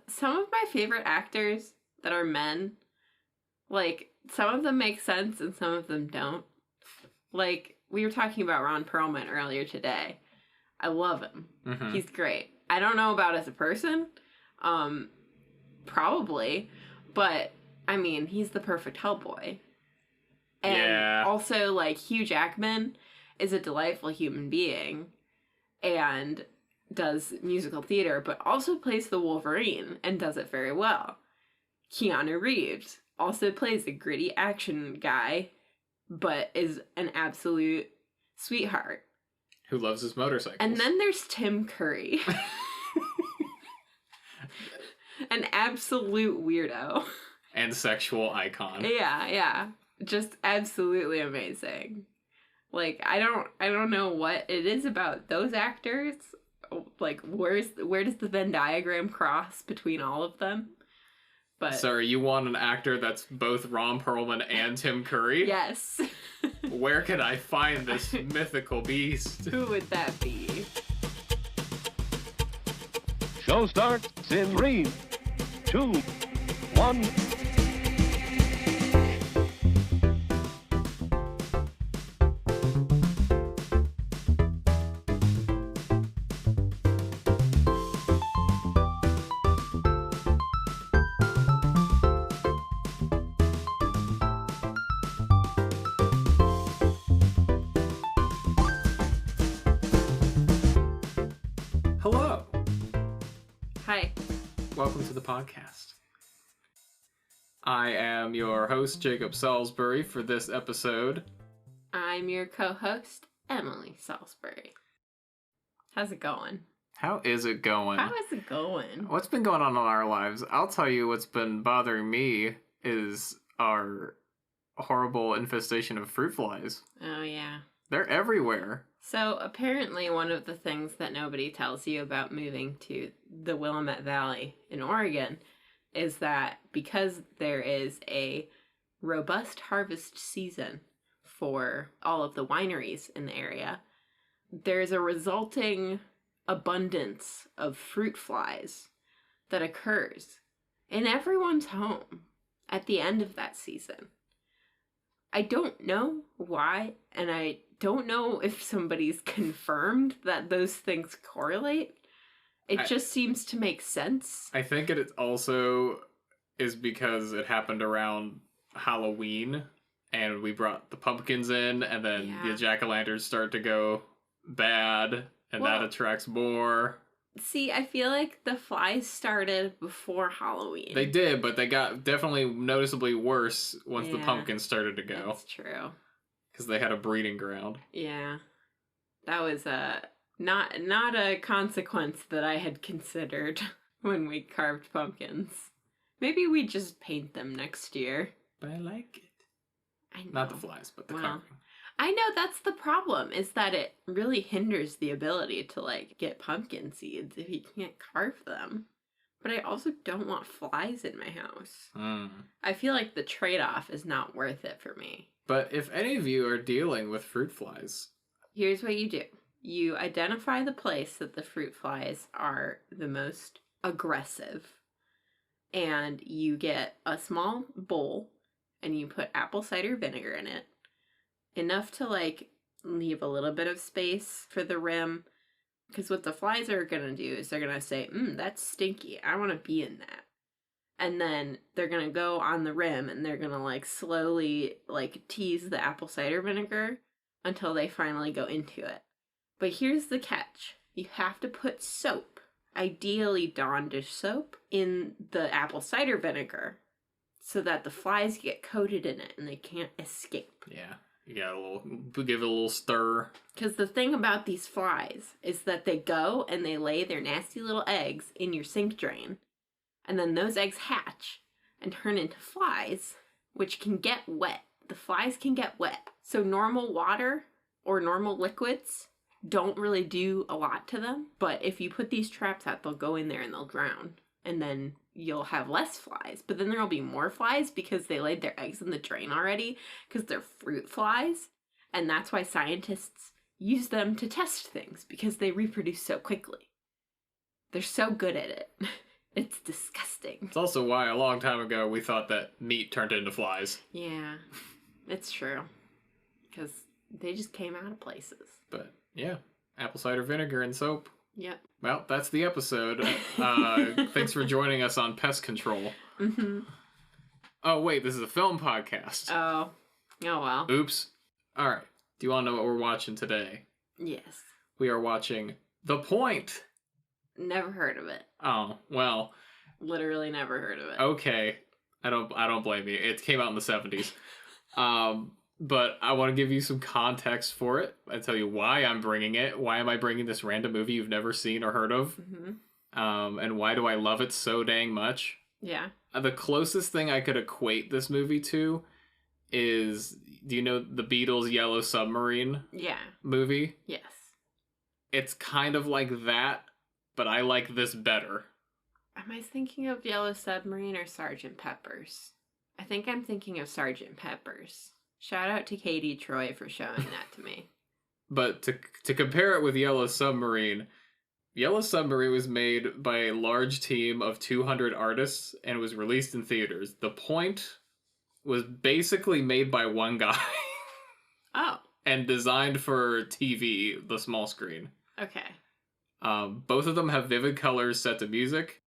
Some of my favorite actors that are men, like, some of them make sense and some of them don't. Like, we were talking about Ron Perlman earlier today. I love him. Mm-hmm. He's great. I don't know about as a person, probably, but, I mean, he's the perfect Hellboy. And also, like, Hugh Jackman is a delightful human being and does musical theater, but also plays the Wolverine and does it very well. Keanu Reeves also plays a gritty action guy, but is an absolute sweetheart. Who loves his motorcycles. And then there's Tim Curry. An absolute weirdo. And sexual icon. Yeah. Just absolutely amazing. Like, I don't know what it is about those actors. Like, where does the Venn diagram cross between all of them? But sorry, you want an actor that's both Ron Perlman and Tim Curry? Yes. Where can I find this mythical beast? Who would that be? Show starts in 3, 2, 1. Hello. Hi. Welcome to the podcast. I am your host, Jacob Salisbury, for this episode. I'm your co-host, Emily Salisbury. How's it going? How is it going? What's been going on in our lives? I'll tell you what's been bothering me is our horrible infestation of fruit flies. Oh, yeah. They're everywhere. So, apparently one of the things that nobody tells you about moving to the Willamette Valley in Oregon is that because there is a robust harvest season for all of the wineries in the area, there's a resulting abundance of fruit flies that occurs in everyone's home at the end of that season. I don't know why, and I don't know if somebody's confirmed that those things correlate. It just seems to make sense. I think it also is because it happened around Halloween, and we brought the pumpkins in, and then the jack-o'-lanterns start to go bad, and that attracts more. See, I feel like the flies started before Halloween. They did, but they got definitely noticeably worse once the pumpkins started to go. That's true. Because they had a breeding ground. Yeah. That was not a consequence that I had considered when we carved pumpkins. Maybe we just paint them next year. But I like it. I know. Not the flies, but the carving. I know that's the problem, is that it really hinders the ability to, like, get pumpkin seeds if you can't carve them. But I also don't want flies in my house. I feel like the trade-off is not worth it for me. But if any of you are dealing with fruit flies... Here's what you do. You identify the place that the fruit flies are the most aggressive. And you get a small bowl, and you put apple cider vinegar in it. Enough to, like, leave a little bit of space for the rim. Because what the flies are going to do is they're going to say, that's stinky. I want to be in that. And then they're going to go on the rim and they're going to, like, slowly, like, tease the apple cider vinegar until they finally go into it. But here's the catch. You have to put soap, ideally Dawn dish soap, in the apple cider vinegar so that the flies get coated in it and they can't escape. Yeah. You gotta give it a little stir. Because the thing about these flies is that they go and they lay their nasty little eggs in your sink drain. And then those eggs hatch and turn into flies, which can get wet. The flies can get wet. So normal water or normal liquids don't really do a lot to them. But if you put these traps out, they'll go in there and they'll drown. And then you'll have less flies. But then there'll be more flies because they laid their eggs in the drain already because they're fruit flies. And that's why scientists use them to test things because they reproduce so quickly. They're so good at it. It's disgusting. It's also why a long time ago we thought that meat turned into flies. Yeah, it's true. Because they just came out of places. But, yeah. Apple cider vinegar and soap. Yep. Well, that's the episode. Thanks for joining us on Pest Control. Mm-hmm. Oh, wait, this is a film podcast. Oh well. Oops. All right. Do you want to know what we're watching today? Yes. We are watching The Point. Never heard of it. Oh, well. Literally never heard of it. Okay. I don't blame you. It came out in the 70s. But I want to give you some context for it. I tell you why I'm bringing it. Why am I bringing this random movie you've never seen or heard of? Mm-hmm. And why do I love it so dang much? Yeah. The closest thing I could equate this movie to is, do you know the Beatles' Yellow Submarine movie? Yes. It's kind of like that, but I like this better. Am I thinking of Yellow Submarine or Sgt. Pepper's? I think I'm thinking of Sgt. Pepper's. Shout out to Katie Troy for showing that to me. But to compare it with Yellow Submarine was made by a large team of 200 artists and was released in theaters. The Point was basically made by one guy. Oh. And designed for TV, the small screen. Okay. Both of them have vivid colors set to music.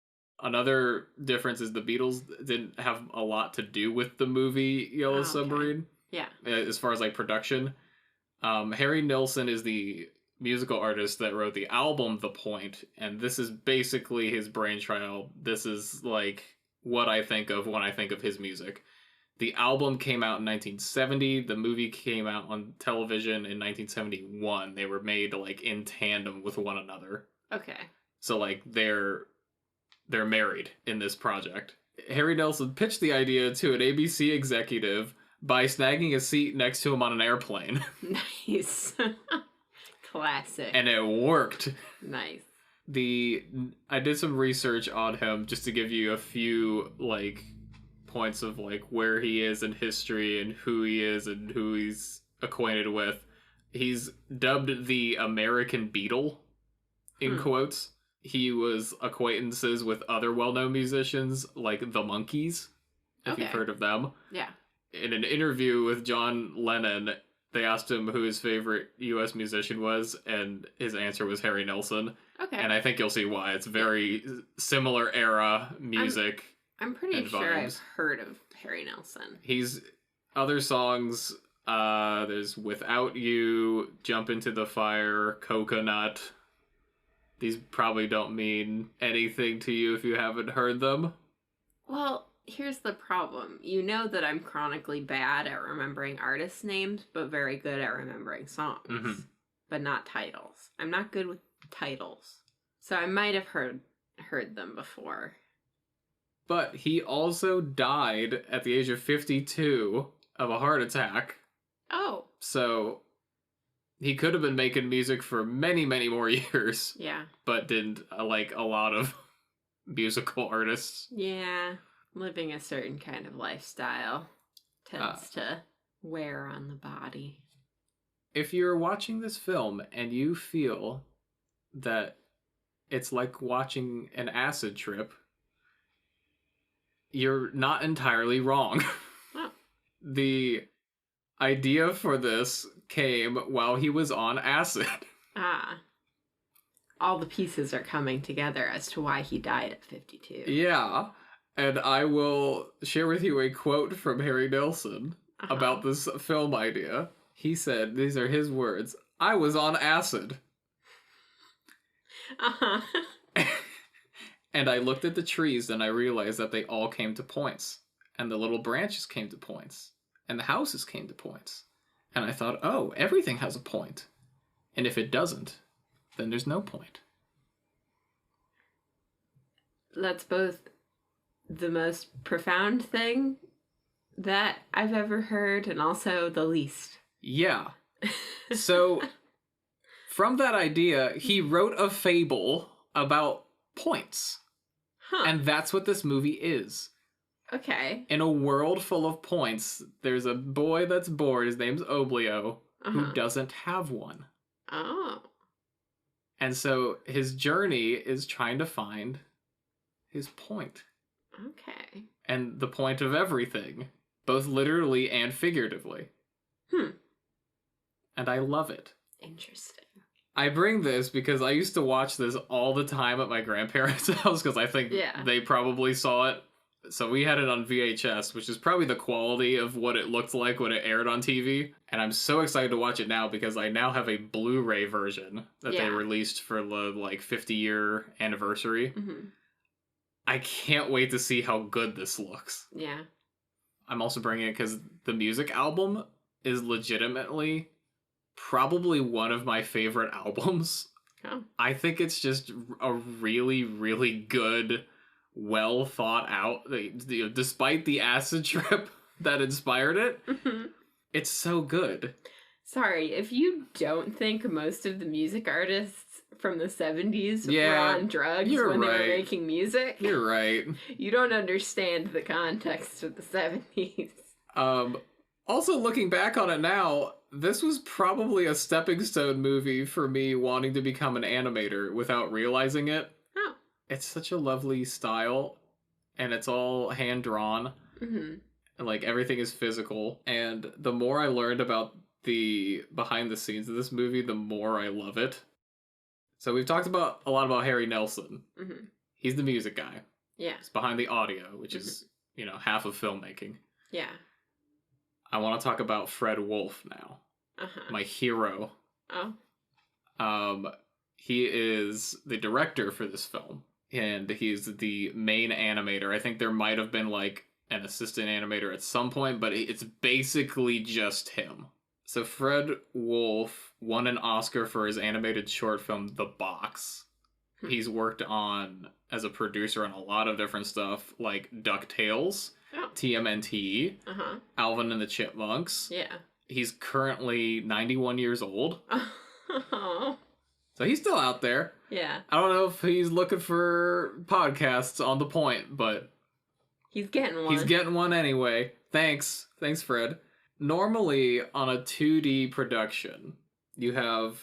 Another difference is the Beatles didn't have a lot to do with the movie Yellow Submarine. Yeah. As far as like production. Harry Nilsson is the musical artist that wrote the album The Point, and this is basically his brainchild. This is like what I think of when I think of his music. The album came out in 1970. The movie came out on television in 1971. They were made like in tandem with one another. Okay. So like they're married in this project. Harry Nilsson pitched the idea to an ABC executive by snagging a seat next to him on an airplane. Nice. Classic. And it worked. Nice. I did some research on him just to give you a few like points of like where he is in history and who he is and who he's acquainted with. He's dubbed the American Beatle, in quotes. He was acquaintances with other well-known musicians like the Monkees, if you've heard of them. Yeah. In an interview with John Lennon, they asked him who his favorite U.S. musician was, and his answer was Harry Nilsson. Okay. And I think you'll see why. It's very similar era music. I'm pretty sure I've heard of Harry Nilsson. He's other songs, there's Without You, Jump Into the Fire, Coconut. These probably don't mean anything to you if you haven't heard them. Well, here's the problem. You know that I'm chronically bad at remembering artist names, but very good at remembering songs. But not titles. I'm not good with titles. So I might have heard them before. But he also died at the age of 52 of a heart attack. Oh. So he could have been making music for many, many more years. Yeah. But didn't like a lot of musical artists. Yeah. Living a certain kind of lifestyle tends to wear on the body. If you're watching this film and you feel that it's like watching an acid trip, you're not entirely wrong. Oh. The idea for this came while he was on acid. Ah. All the pieces are coming together as to why he died at 52. Yeah. And I will share with you a quote from Harry Nilsson about this film idea. He said, these are his words, "I was on acid." And I looked at the trees and I realized that they all came to points. And the little branches came to points. And the houses came to points. And I thought, oh, everything has a point. And if it doesn't, then there's no point. That's both the most profound thing that I've ever heard and also the least. Yeah. So, from that idea, he wrote a fable about points. Huh. And that's what this movie is. Okay. In a world full of points, there's a boy that's bored, his name's Oblio, who doesn't have one. Oh. And so his journey is trying to find his point. Okay. And the point of everything, both literally and figuratively. And I love it. Interesting. I bring this because I used to watch this all the time at my grandparents' house because I think they probably saw it. So we had it on VHS, which is probably the quality of what it looked like when it aired on TV. And I'm so excited to watch it now because I now have a Blu-ray version that they released for the 50-year anniversary. Mm-hmm. I can't wait to see how good this looks. Yeah. I'm also bringing it because the music album is legitimately probably one of my favorite albums. Oh. I think it's just a really, really good, well thought out. Despite the acid trip that inspired it, it's so good. Sorry, if you don't think most of the music artists from the 70s were on drugs when they were making music, you're right. You don't understand the context of the 70s. Also, looking back on it now, this was probably a stepping stone movie for me wanting to become an animator without realizing it. Oh. It's such a lovely style, and it's all hand-drawn. Mm-hmm. And, everything is physical. And the more I learned about the behind the scenes of this movie, the more I love it. So we've talked a lot about Harry Nelson. Mm-hmm. He's the music guy. Yeah. He's behind the audio, which is, half of filmmaking. Yeah. I want to talk about Fred Wolf now. Uh-huh. My hero. Oh. He is the director for this film, and he's the main animator. I think there might have been an assistant animator at some point, but it's basically just him. So Fred Wolf won an Oscar for his animated short film, The Box. He's worked on, as a producer, on a lot of different stuff, like DuckTales, TMNT, Alvin and the Chipmunks. Yeah. He's currently 91 years old. Oh. So he's still out there. Yeah. I don't know if he's looking for podcasts on the point, but... He's getting one. He's getting one anyway. Thanks. Thanks, Fred. Normally, on a 2D production, you have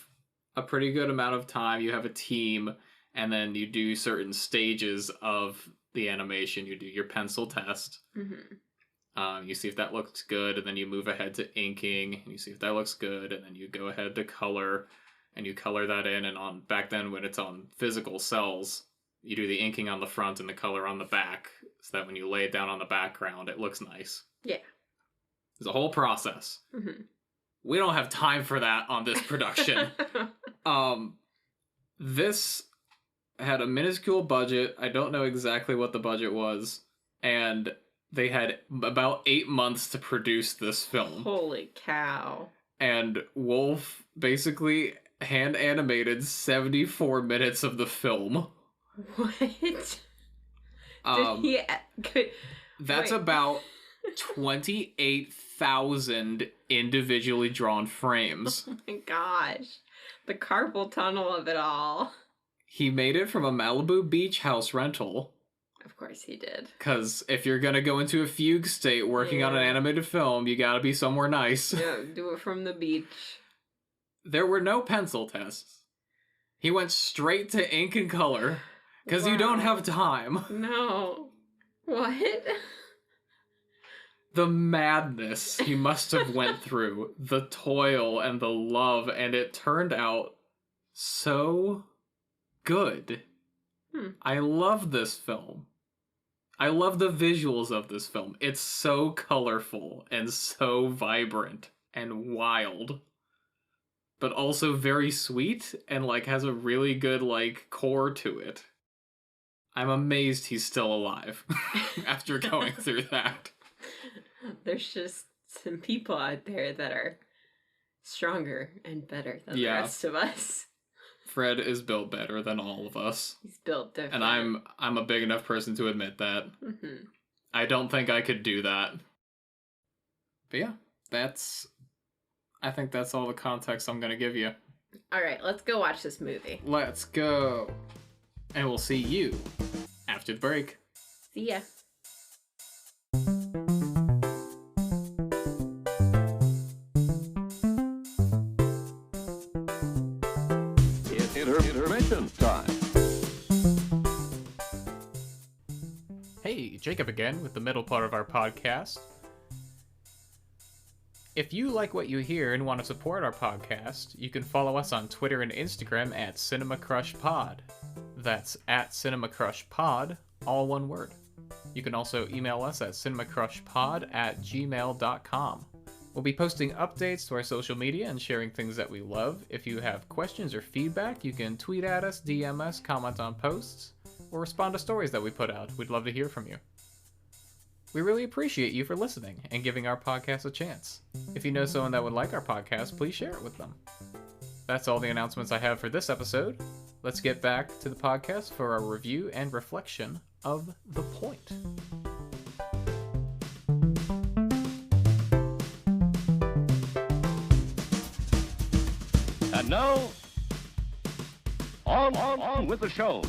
a pretty good amount of time. You have a team, and then you do certain stages of the animation. You do your pencil test. Mm-hmm. You see if that looks good, and then you move ahead to inking, and you see if that looks good, and then you go ahead to color, and you color that in. And back then, when it's on physical cells, you do the inking on the front and the color on the back, so that when you lay it down on the background, it looks nice. Yeah. It's a whole process. Mm-hmm. We don't have time for that on this production. This had a minuscule budget. I don't know exactly what the budget was. And they had about 8 months to produce this film. Holy cow. And Wolf basically hand animated 74 minutes of the film. What? That's about 28,000 individually drawn frames. Oh my gosh. The carpal tunnel of it all. He made it from a Malibu beach house rental. Of course he did. Because if you're going to go into a fugue state working on an animated film, you gotta be somewhere nice. Yeah, do it from the beach. There were no pencil tests. He went straight to ink and color. Because you don't have time. No. What? The madness he must have went through, the toil and the love, and it turned out so good. I love this film. I love the visuals of this film. It's so colorful and so vibrant and wild, but also very sweet and has a really good core to it. I'm amazed he's still alive after going through that. There's just some people out there that are stronger and better than the rest of us. Fred is built better than all of us. He's built different. And I'm a big enough person to admit that. Mm-hmm. I don't think I could do that. But yeah, I think that's all the context I'm going to give you. All right, let's go watch this movie. Let's go. And we'll see you after the break. See ya. Intermission time. Hey, Jacob again with the middle part of our podcast. If you like what you hear and want to support our podcast, you can follow us on Twitter and Instagram at CinemaCrushPod. That's at CinemaCrushPod, all one word. You can also email us at cinemacrushpod@gmail.com. We'll be posting updates to our social media and sharing things that we love. If you have questions or feedback, you can tweet at us, DM us, comment on posts, or respond to stories that we put out. We'd love to hear from you. We really appreciate you for listening and giving our podcast a chance. If you know someone that would like our podcast, please share it with them. That's all the announcements I have for this episode. Let's get back to the podcast for our review and reflection of The Point. And now, on with the show.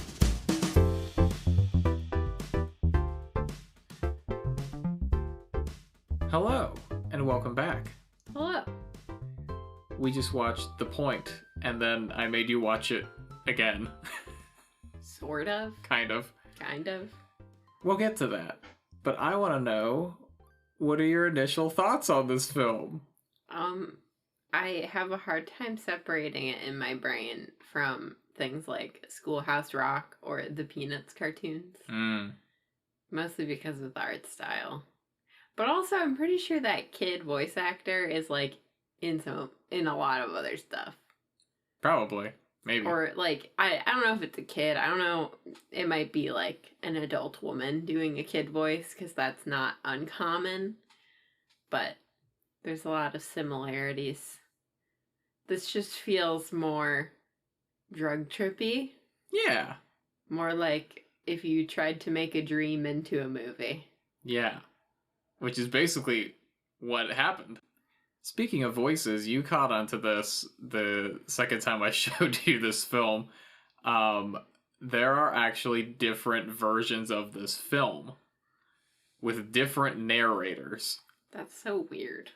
Hello, and welcome back. Hello. We just watched The Point, and then I made you watch it again. Sort of. Kind of. Kind of. We'll get to that. But I want to know, what are your initial thoughts on this film? I have a hard time separating it in my brain from things like Schoolhouse Rock or the Peanuts cartoons. Mostly because of the art style. But also, I'm pretty sure that kid voice actor is, like, in a lot of other stuff. Probably. Maybe. Or, like, I don't know if it's a kid. I don't know. It might be, like, an adult woman doing a kid voice, because that's not uncommon. But there's a lot of similarities. This just feels more drug trippy. Yeah. More like if you tried to make a dream into a movie. Yeah. Which is basically what happened. Speaking of voices, you caught onto this the second time I showed you this film. There are actually different versions of this film with different narrators. That's so weird.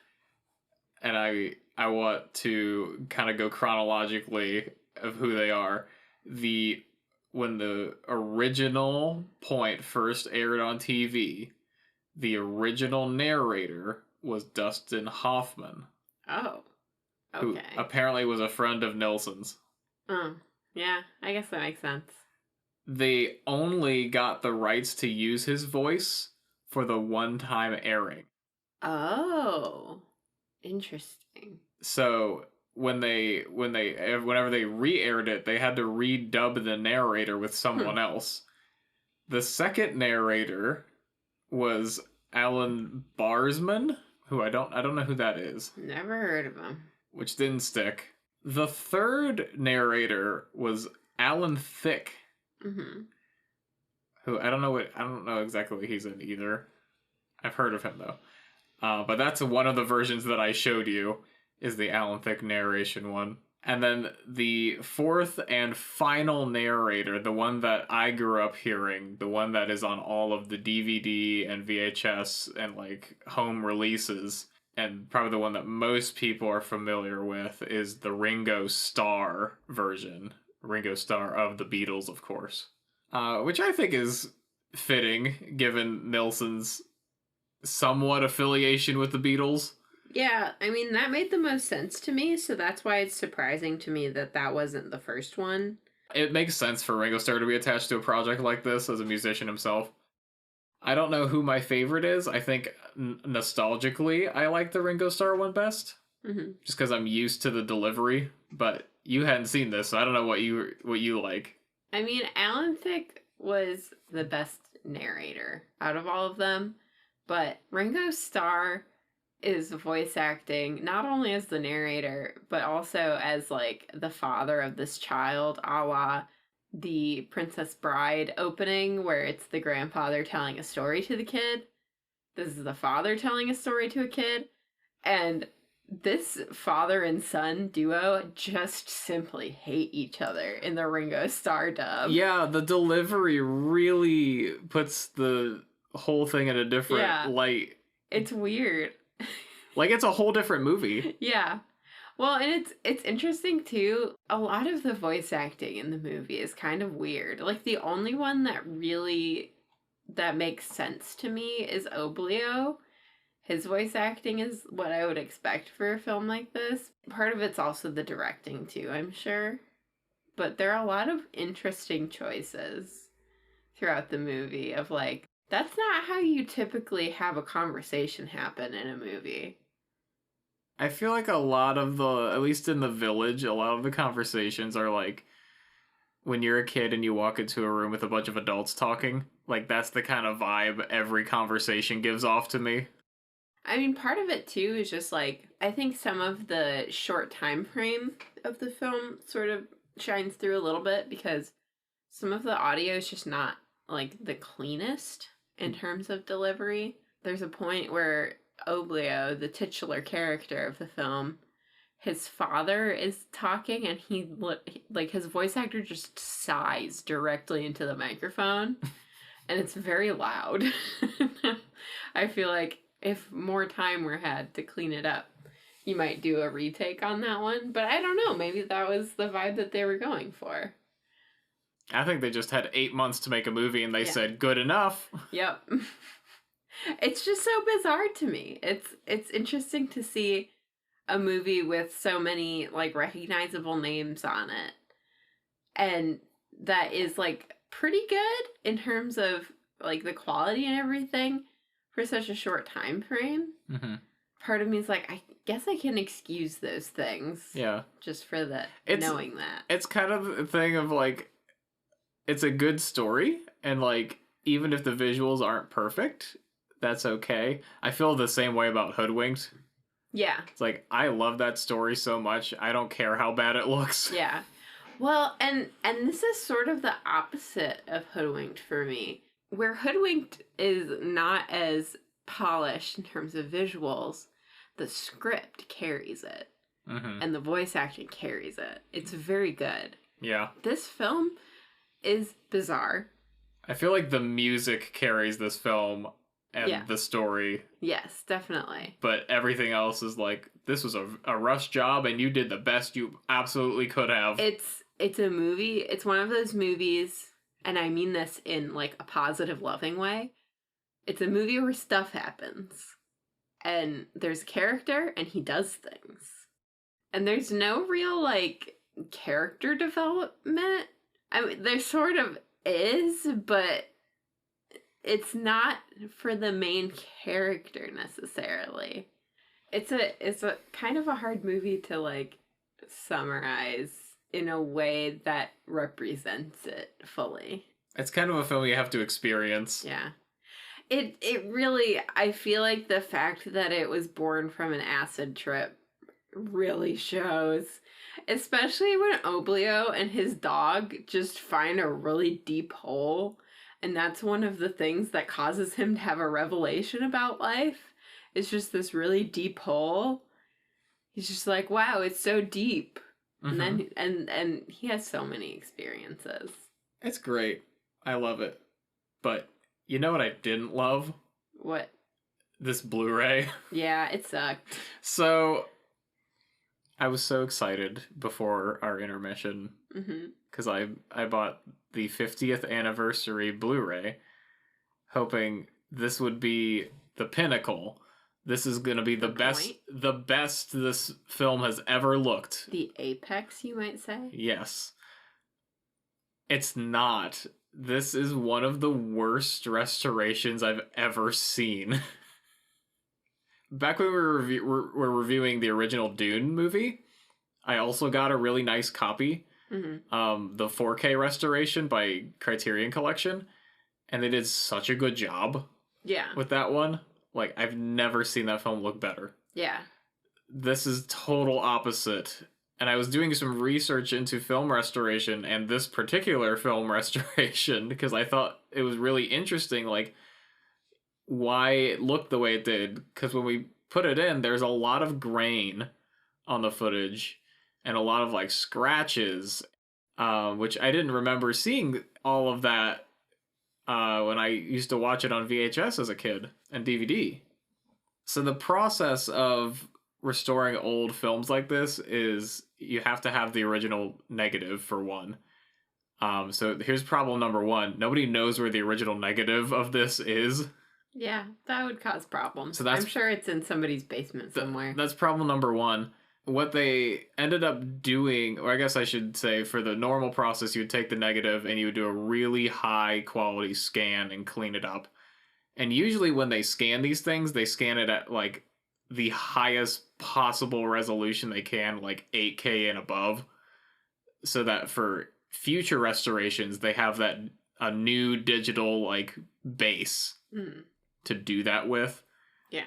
And I want to kind of go chronologically of who they are. When the original Point first aired on TV, the original narrator was Dustin Hoffman. Oh. Okay. Who apparently was a friend of Nilsson's. Oh, yeah, I guess that makes sense. They only got the rights to use his voice for the one-time airing. Oh. Interesting. So whenever they re-aired it, they had to redub the narrator with someone else. The second narrator was Alan Barsman, who I don't know who that is. Never heard of him. Which didn't stick. The third narrator was Alan Thicke. Mm-hmm. Who I don't know exactly what he's in either. I've heard of him though. But that's one of the versions that I showed you, is the Alan Thicke narration one. And then the fourth and final narrator, the one that I grew up hearing, the one that is on all of the DVD and VHS and like home releases, and probably the one that most people are familiar with, is the Ringo Starr version. Ringo Starr of the Beatles, of course. Which I think is fitting, given Nilsson's somewhat affiliation with the Beatles. Yeah, I mean, that made the most sense to me, so that's why it's surprising to me that that wasn't the first one. It makes sense for Ringo Starr to be attached to a project like this as a musician himself. I don't know who my favorite is. I think nostalgically, I like the Ringo Starr one best. Mm-hmm. Just because I'm used to the delivery. But you hadn't seen this, so I don't know what you like. I mean, Alan Thicke was the best narrator out of all of them. But Ringo Starr is voice acting not only as the narrator, but also as, like, the father of this child, a la the Princess Bride opening, where it's the grandfather telling a story to the kid. This is the father telling a story to a kid. And this father and son duo just simply hate each other in the Ringo Starr dub. Yeah, the delivery really puts the whole thing in a different light. It's weird. Like, it's a whole different movie. Yeah. Well, and it's interesting, too. A lot of the voice acting in the movie is kind of weird. Like, the only one that really that makes sense to me is Oblio. His voice acting is what I would expect for a film like this. Part of it's also the directing, too, I'm sure. But there are a lot of interesting choices throughout the movie of, like, that's not how you typically have a conversation happen in a movie. I feel like a lot of the, at least in The Village, a lot of the conversations are like, when you're a kid and you walk into a room with a bunch of adults talking, like, that's the kind of vibe every conversation gives off to me. I mean, part of it, too, is just, like, I think some of the short time frame of the film sort of shines through a little bit because some of the audio is just not, like, the cleanest in terms of delivery. There's a point where Oblio, the titular character of the film, his father is talking and he, like, his voice actor just sighs directly into the microphone and it's very loud. I feel like if more time were had to clean it up, you might do a retake on that one. But I don't know. Maybe that was the vibe that they were going for. I think they just had 8 months to make a movie and they said, good enough. Yep. It's just so bizarre to me. It's interesting to see a movie with so many, like, recognizable names on it. And that is, like, pretty good in terms of, like, the quality and everything. For such a short time frame, part of me is like, I guess I can excuse those things. Yeah. Just for knowing that. It's kind of a thing of, like, it's a good story, and, like, even if the visuals aren't perfect, that's okay. I feel the same way about Hoodwinked. Yeah. It's like, I love that story so much, I don't care how bad it looks. Yeah. Well, and this is sort of the opposite of Hoodwinked for me. Where Hoodwinked is not as polished in terms of visuals, the script carries it. And the voice acting carries it. It's very good. Yeah. This film is bizarre. I feel like the music carries this film and the story. Yes, definitely. But everything else is like, this was a rush job and you did the best you absolutely could have. It's a movie. It's one of those movies, and I mean this in, like, a positive, loving way. It's a movie where stuff happens. And there's a character, and he does things. And there's no real, like, character development. I mean, there sort of is, but it's not for the main character, necessarily. It's a kind of a hard movie to, like, summarize in a way that represents it fully. It's kind of a film you have to experience. Yeah. It really, I feel like the fact that it was born from an acid trip really shows. Especially when Oblio and his dog just find a really deep hole. And that's one of the things that causes him to have a revelation about life. It's just this really deep hole. He's just like, wow, it's so deep. And then and he has so many experiences. It's great. I love it. But you know what I didn't love? What? This Blu-ray. Yeah, it sucked. So I was so excited before our intermission because I bought the 50th anniversary Blu-ray, hoping this would be the pinnacle. This is going to be the best this film has ever looked. The apex, you might say? Yes. It's not. This is one of the worst restorations I've ever seen. Back when we were reviewing the original Dune movie, I also got a really nice copy. The 4K restoration by Criterion Collection. And they did such a good job with that one. Like, I've never seen that film look better. Yeah. This is total opposite. And I was doing some research into film restoration and this particular film restoration because I thought it was really interesting, like, why it looked the way it did. Because when we put it in, there's a lot of grain on the footage and a lot of, like, scratches, which I didn't remember seeing all of that when I used to watch it on VHS as a kid and DVD. So the process of restoring old films like this is you have to have the original negative for one. So here's problem number one. Nobody knows where the original negative of this is. Yeah, that would cause problems. So I'm sure it's in somebody's basement somewhere. That's problem number one. What they ended up doing, or I guess I should say, for the normal process, you would take the negative and you would do a really high quality scan and clean it up. And usually when they scan these things, they scan it at like the highest possible resolution they can, like 8K and above, so that for future restorations they have that a new digital like base to do that with. Yeah.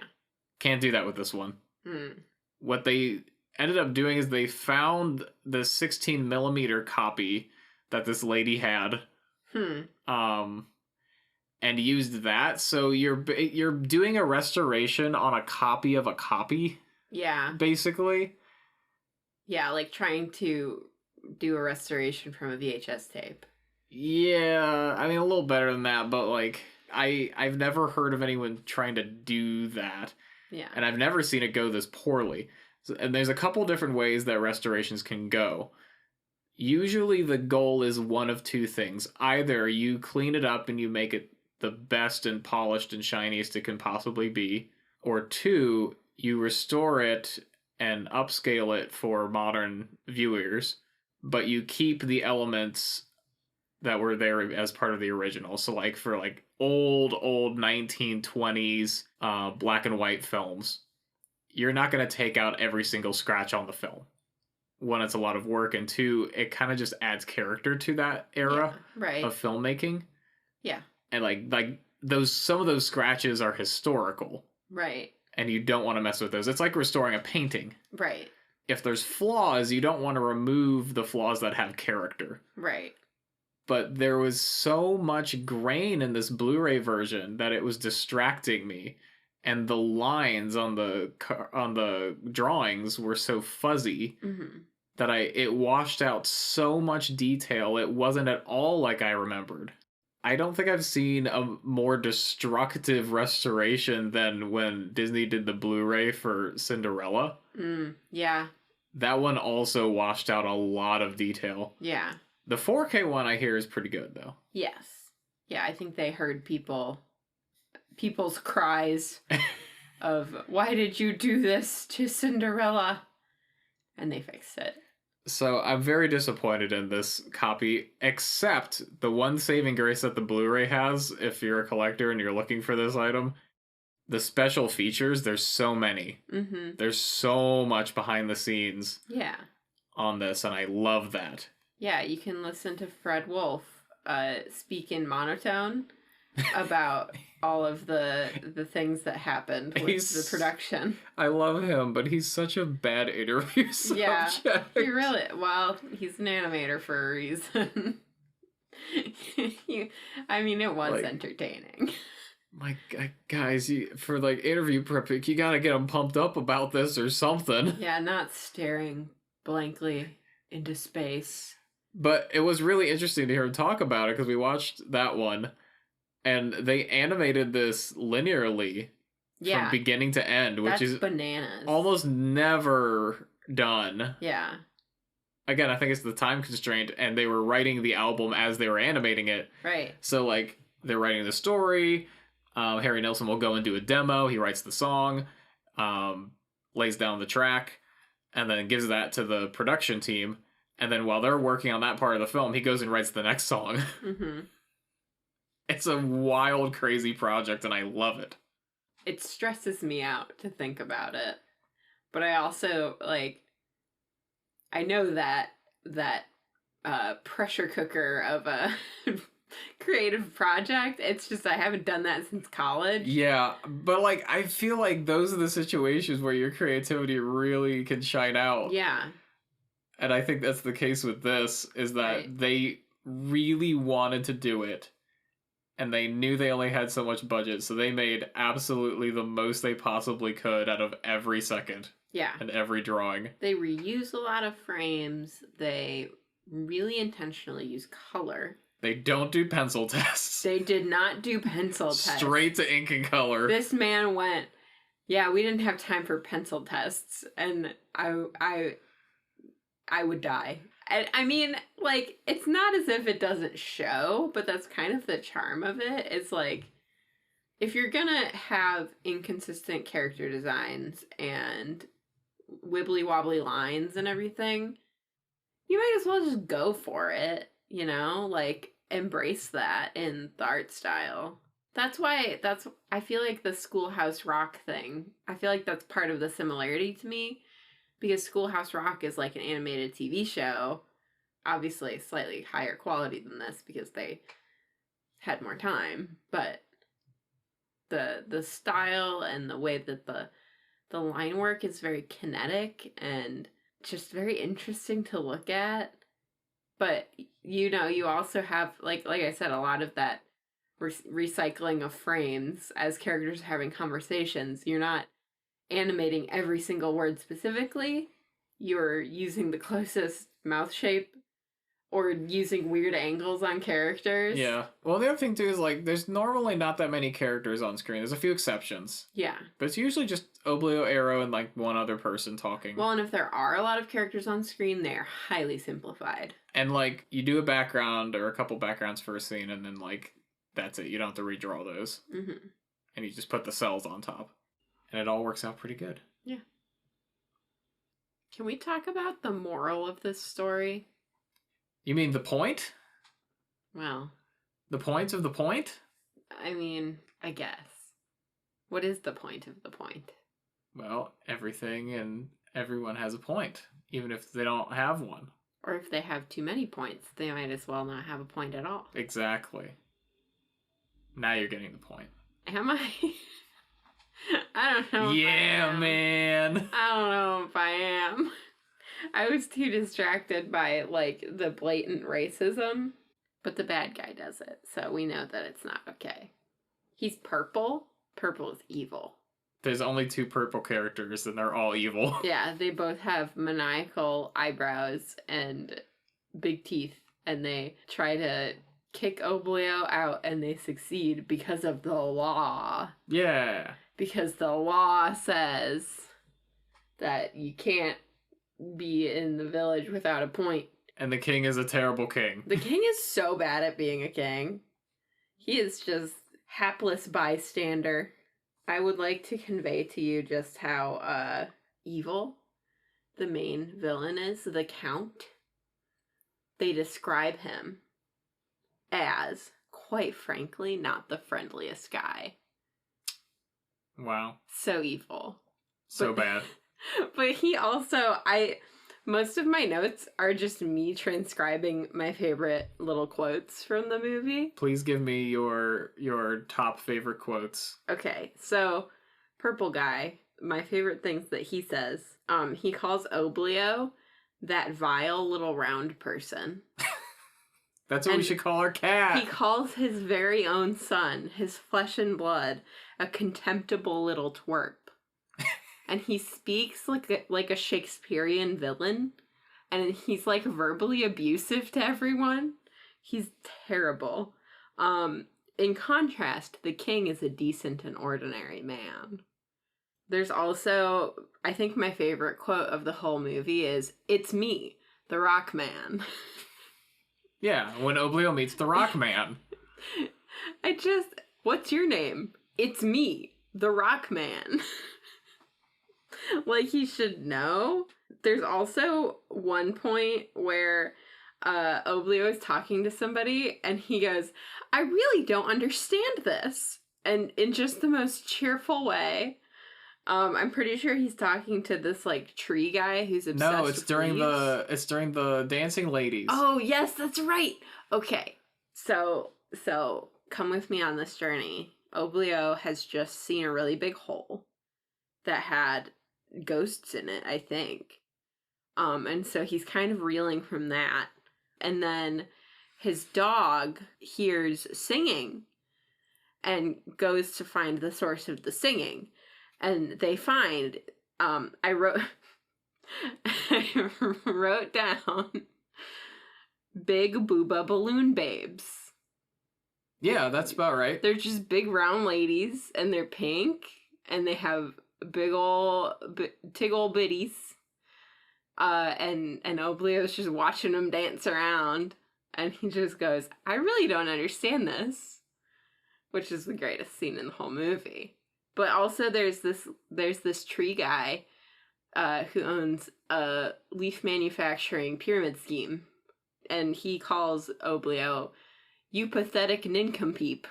Can't do that with this one. Mm. What they ended up doing is they found the 16 millimeter copy that this lady had. And used that. So you're doing a restoration on a copy of a copy. Yeah. Basically. Yeah, like trying to do a restoration from a VHS tape. Yeah, I mean a little better than that, but like I've never heard of anyone trying to do that. Yeah. And I've never seen it go this poorly. And there's a couple different ways that restorations can go. Usually the goal is one of two things. Either you clean it up and you make it the best and polished and shiniest it can possibly be, or two, you restore it and upscale it for modern viewers, but you keep the elements that were there as part of the original. So like for like old 1920s black and white films, you're not going to take out every single scratch on the film. One, it's a lot of work, and two, it kind of just adds character to that era of filmmaking. Yeah. And like some of those scratches are historical. Right. And you don't want to mess with those. It's like restoring a painting. Right. If there's flaws, you don't want to remove the flaws that have character. Right. But there was so much grain in this Blu-ray version that it was distracting me. And the lines on the drawings were so fuzzy that it washed out so much detail. It wasn't at all like I remembered. I don't think I've seen a more destructive restoration than when Disney did the Blu-ray for Cinderella. Yeah. That one also washed out a lot of detail. Yeah. The 4K one I hear is pretty good though. Yes. Yeah, I think they heard people's cries of, why did you do this to Cinderella? And they fixed it. So I'm very disappointed in this copy, except the one saving grace that the Blu-ray has, if you're a collector and you're looking for this item, the special features, there's so many. There's so much behind the scenes on this, and I love that. Yeah, you can listen to Fred Wolf speak in monotone about all of the things that happened with the production. I love him, but he's such a bad interview subject. Yeah, he's an animator for a reason. I mean, it was entertaining. My guys, for like interview prep, you gotta get them pumped up about this or something. Yeah, not staring blankly into space. But it was really interesting to hear him talk about it because we watched that one. And they animated this linearly from beginning to end, which is bananas. Almost never done. Yeah. Again, I think it's the time constraint, and they were writing the album as they were animating it. Right. So, like, they're writing the story. Harry Nilsson will go and do a demo. He writes the song, lays down the track, and then gives that to the production team. And then while they're working on that part of the film, he goes and writes the next song. It's a wild, crazy project, and I love it. It stresses me out to think about it. But I also, I know that pressure cooker of a creative project. It's just I haven't done that since college. Yeah, but, I feel like those are the situations where your creativity really can shine out. Yeah. And I think that's the case with this, is that they really wanted to do it. And they knew they only had so much budget, so they made absolutely the most they possibly could out of every second. Yeah. And every drawing. They reuse a lot of frames. They really intentionally use color. They don't do pencil tests. They did not do pencil tests. Straight to ink and color. This man went, we didn't have time for pencil tests. And I would die. I mean, like, it's not as if it doesn't show, but that's kind of the charm of it. It's like, if you're gonna have inconsistent character designs and wibbly wobbly lines and everything, you might as well just go for it, you know? Like, embrace that in the art style. I feel like the Schoolhouse Rock thing, I feel like that's part of the similarity to me, because Schoolhouse Rock is like an animated TV show, obviously slightly higher quality than this because they had more time, but the style and the way that the line work is very kinetic and just very interesting to look at. But, you know, you also have, like I said, a lot of that recycling of frames as characters are having conversations. You're not animating every single word specifically. You're using the closest mouth shape or using weird angles on characters. Yeah. Well, the other thing, too, is, like, there's normally not that many characters on screen. There's a few exceptions. Yeah. But it's usually just Oblio, Arrow, and, like, one other person talking. Well, and if there are a lot of characters on screen, they're highly simplified. And, like, you do a background or a couple backgrounds for a scene, and then, like, that's it. You don't have to redraw those. Mm-hmm. And you just put the cells on top. And it all works out pretty good. Yeah. Can we talk about the moral of this story? You mean the point? Well. The point of the point? I mean, I guess. What is the point of the point? Well, everything and everyone has a point, even if they don't have one. Or if they have too many points, they might as well not have a point at all. Exactly. Now you're getting the point. Am I? I don't know. Yeah, man. I don't know if I am. I was too distracted by, like, the blatant racism. But the bad guy does it, so we know that it's not okay. He's purple. Purple is evil. There's only 2 purple characters, and they're all evil. Yeah, they both have maniacal eyebrows and big teeth, and they try to kick Oblio out, and they succeed because of the law. Yeah. Because the law says that you can't be in the village without a point. And the king is a terrible king. The king is so bad at being a king. He is just hapless bystander. I would like to convey to you just how evil the main villain is, the Count. They describe him as, quite frankly, not the friendliest guy. Wow. So evil. So bad. But he also, most of my notes are just me transcribing my favorite little quotes from the movie. Please give me your top favorite quotes. Okay, so Purple Guy, my favorite things that he says, he calls Oblio that vile little round person. That's what we should call our cat. He calls his very own son, his flesh and blood, a contemptible little twerp. And he speaks like a Shakespearean villain. And he's, like, verbally abusive to everyone. He's terrible. In contrast, the king is a decent and ordinary man. There's also, I think my favorite quote of the whole movie is, "It's me, the Rock Man." Yeah, when Oblio meets the Rock Man. What's your name? It's me, the Rock Man. Like, he should know. There's also one point where Oblio is talking to somebody, and he goes, "I really don't understand this." And in just the most cheerful way. I'm pretty sure he's talking to this, like, tree guy who's obsessed No, with it's during the dancing ladies. Oh, yes, that's right. Okay. So come with me on this journey. Oblio has just seen a really big hole that had ghosts in it, I think. And so he's kind of reeling from that. And then his dog hears singing and goes to find the source of the singing. And they find, I wrote down Big Booba Balloon Babes. Yeah, that's about right. They're just big round ladies, and they're pink, and they have big ol' tig ol' bitties. And Oblio's just watching him dance around, and he just goes, I really don't understand this, which is the greatest scene in the whole movie. But also there's this tree guy who owns a leaf manufacturing pyramid scheme, and he calls Oblio, you pathetic nincompeep.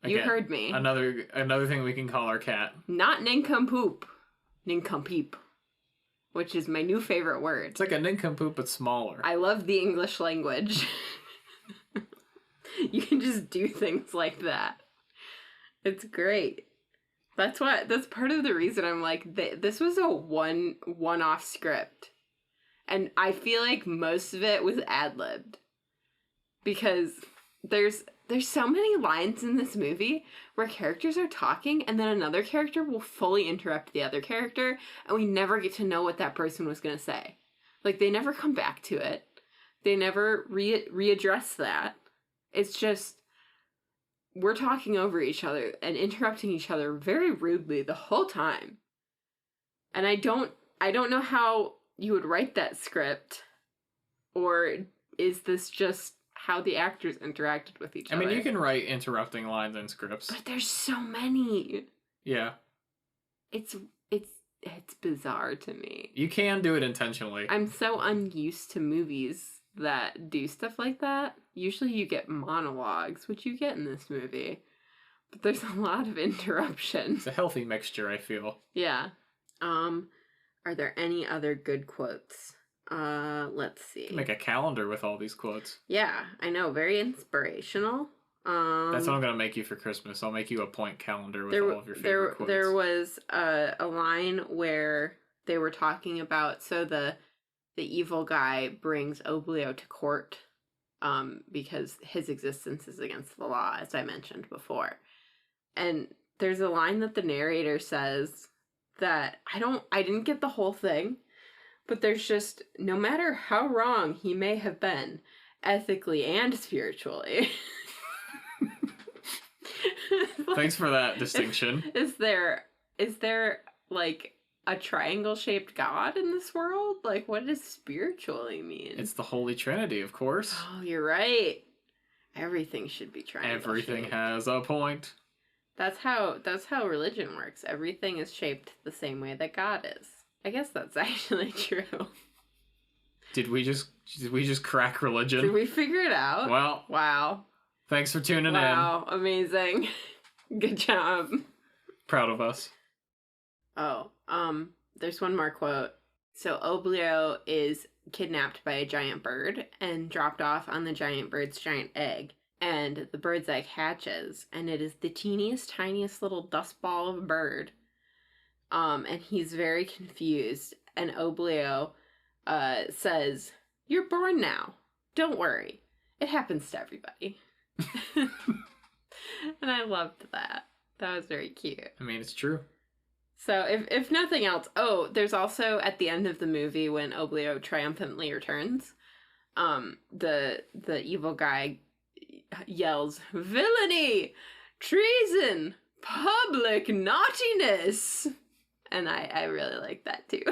You heard me. Another thing we can call our cat. Not nincompoop. Nincompeep. Which is my new favorite word. It's like a nincompoop, but smaller. I love the English language. You can just do things like that. It's great. That's part of the reason I'm like, this was a one-off script. And I feel like most of it was ad-libbed. Because there's so many lines in this movie where characters are talking and then another character will fully interrupt the other character and we never get to know what that person was going to say. Like, they never come back to it. They never readdress that. It's just, we're talking over each other and interrupting each other very rudely the whole time. And I don't know how you would write that script, or is this just how the actors interacted with each other? I mean, you can write interrupting lines in scripts. But there's so many. Yeah. It's bizarre to me. You can do it intentionally. I'm so unused to movies that do stuff like that. Usually you get monologues, which you get in this movie. But there's a lot of interruption. It's a healthy mixture, I feel. Yeah. Are there any other good quotes? Let's see. Make a calendar with all these quotes. Yeah, I know. Very inspirational. That's what I'm gonna make you for Christmas. I'll make you a point calendar with all of your favorite quotes. There was a line where they were talking about, so the evil guy brings Oblio to court because his existence is against the law, as I mentioned before. And there's a line that the narrator says that I didn't get the whole thing, but there's just, no matter how wrong he may have been, ethically and spiritually. Thanks for that distinction. Is there like a triangle-shaped God in this world? Like, what does spiritually mean? It's the Holy Trinity, of course. Oh, you're right. Everything should be triangle-shaped. Everything has a point. That's how religion works. Everything is shaped the same way that God is. I guess that's actually true. Did we just crack religion? Did we figure it out? Well, wow. Thanks for tuning in. Wow, amazing. Good job. Proud of us. Oh, there's one more quote. So Oblio is kidnapped by a giant bird and dropped off on the giant bird's giant egg. And the bird's egg hatches, and it is the teeniest, tiniest little dust ball of a bird. And he's very confused. And Oblio says, "You're born now. Don't worry. It happens to everybody." And I loved that. That was very cute. I mean, it's true. So if nothing else, there's also at the end of the movie when Oblio triumphantly returns, the evil guy yells, "Villainy! Treason! Public naughtiness!" And I really like that too.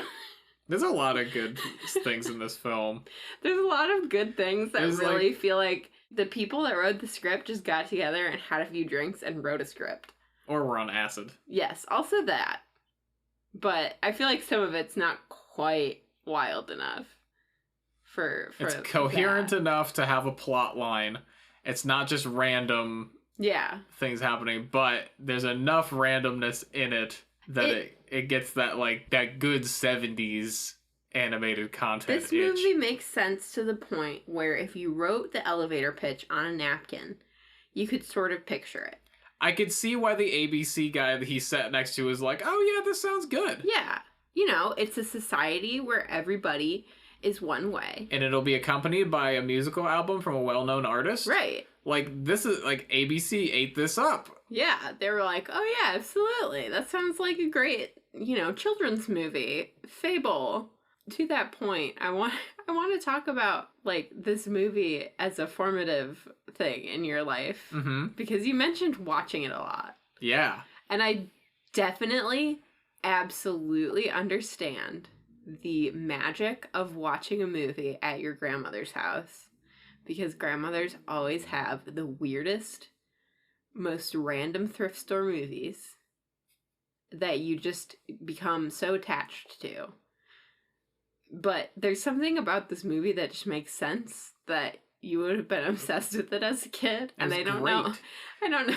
There's a lot of good things in this film. There's a lot of good things that really feel like the people that wrote the script just got together and had a few drinks and wrote a script. Or were on acid. Yes, also that. But I feel like some of it's not quite wild enough for it's coherent that. enough to have a plot line. It's not just random things happening, but there's enough randomness in it that it gets that good 70s animated content. This movie makes sense to the point where if you wrote the elevator pitch on a napkin, you could sort of picture it. I could see why the ABC guy that he sat next to was like, "Oh yeah, this sounds good." Yeah. You know, it's a society where everybody is one way. And it'll be accompanied by a musical album from a well-known artist. Right. This is ABC ate this up. Yeah, they were like, "Oh yeah, absolutely. That sounds like a great, children's movie, fable." To that point, I want to talk about this movie as a formative thing in your life. Mm-hmm. Because you mentioned watching it a lot. Yeah. And I definitely, absolutely understand the magic of watching a movie at your grandmother's house, because grandmothers always have the weirdest, most random thrift store movies that you just become so attached to. But there's something about this movie that just makes sense that you would have been obsessed with it as a kid, and I don't know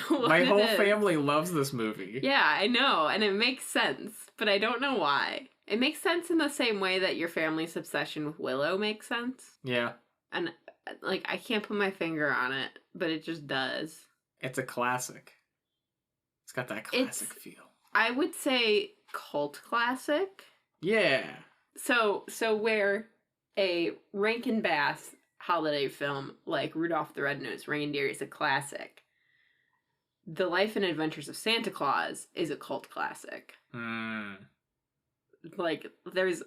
what My whole it is. family loves this movie. Yeah, I know, and it makes sense, but I don't know why. It makes sense in the same way that your family's obsession with Willow makes sense. Yeah. And, like, I can't put my finger on it, but it just does. It's a classic. It's got that classic feel. I would say cult classic. Yeah. So where a Rankin Bass holiday film like Rudolph the Red-Nosed Reindeer is a classic, The Life and Adventures of Santa Claus is a cult classic. Like, there's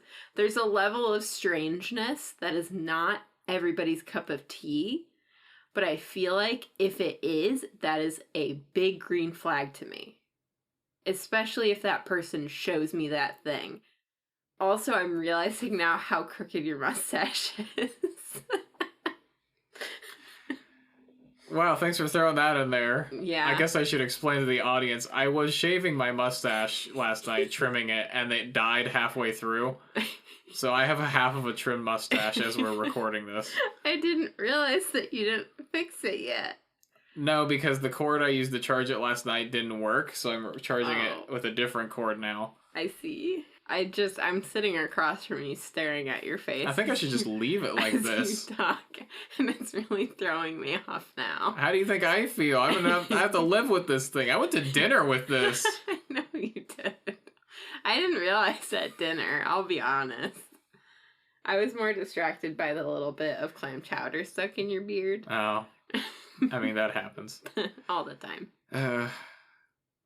a level of strangeness that is not everybody's cup of tea, but I feel like if it is, that is a big green flag to me. Especially if that person shows me that thing. Also, I'm realizing now how crooked your mustache is. Wow, thanks for throwing that in there. Yeah. I guess I should explain to the audience. I was shaving my mustache last night, trimming it, and it died halfway through. So I have a half of a trimmed mustache as we're recording this. I didn't realize that you didn't fix it yet. No, because the cord I used to charge it last night didn't work, so I'm charging it with a different cord now. I see. I'm sitting across from you staring at your face. I think I should just leave it like this. You talk, and it's really throwing me off now. How do you think I feel? I have to live with this thing. I went to dinner with this. I know you did. I didn't realize at dinner, I'll be honest. I was more distracted by the little bit of clam chowder stuck in your beard. Oh. I mean, that happens. All the time.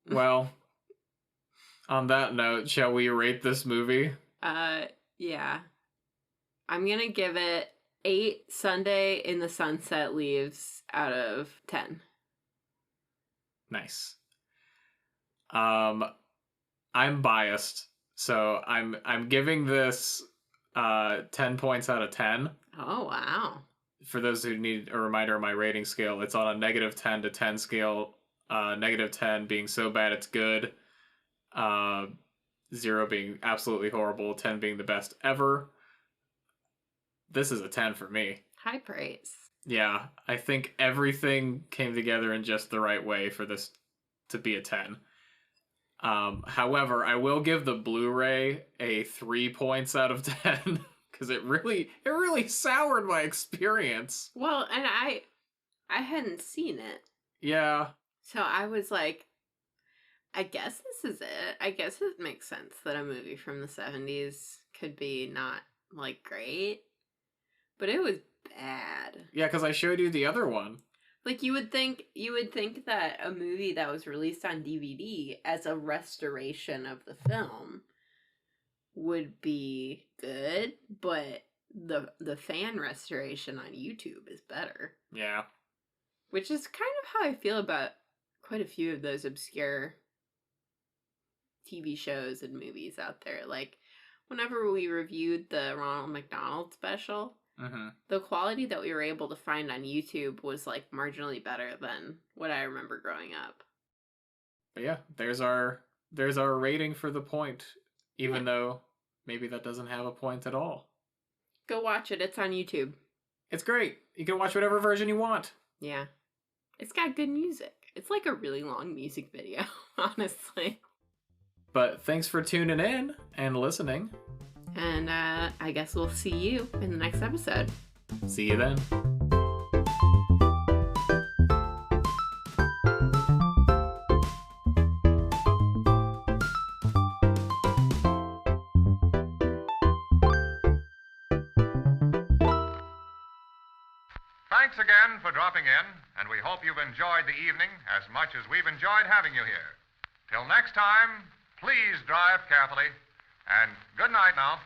Well, on that note, shall we rate this movie? Yeah. I'm gonna give it 8 Sunday in the Sunset Leaves out of 10. Nice. I'm biased, so I'm giving this 10 points out of 10. Oh, wow. For those who need a reminder of my rating scale, it's on a negative 10 to 10 scale. Negative 10 being so bad it's good. 0 being absolutely horrible. 10 being the best ever. This is a 10 for me. High praise. Yeah, I think everything came together in just the right way for this to be a 10. However, I will give the Blu-ray a 3 points out of 10. Because it really soured my experience. Well, and I hadn't seen it. Yeah. So I was like, I guess this is it. I guess it makes sense that a movie from the 70s could be not, like, great. But it was bad. Yeah, because I showed you the other one. Like, you would think that a movie that was released on DVD as a restoration of the film would be good, but the fan restoration on YouTube is better. Yeah. Which is kind of how I feel about quite a few of those obscure TV shows and movies out there. Like, whenever we reviewed the Ronald McDonald special, the quality that we were able to find on YouTube was, like, marginally better than what I remember growing up. But yeah, there's our rating for The Point. Even though maybe that doesn't have a point at all. Go watch it. It's on YouTube. It's great. You can watch whatever version you want. Yeah. It's got good music. It's like a really long music video, honestly. But thanks for tuning in and listening. And I guess we'll see you in the next episode. See you then. Thanks again for dropping in, and we hope you've enjoyed the evening as much as we've enjoyed having you here. Till next time, please drive carefully, and good night now.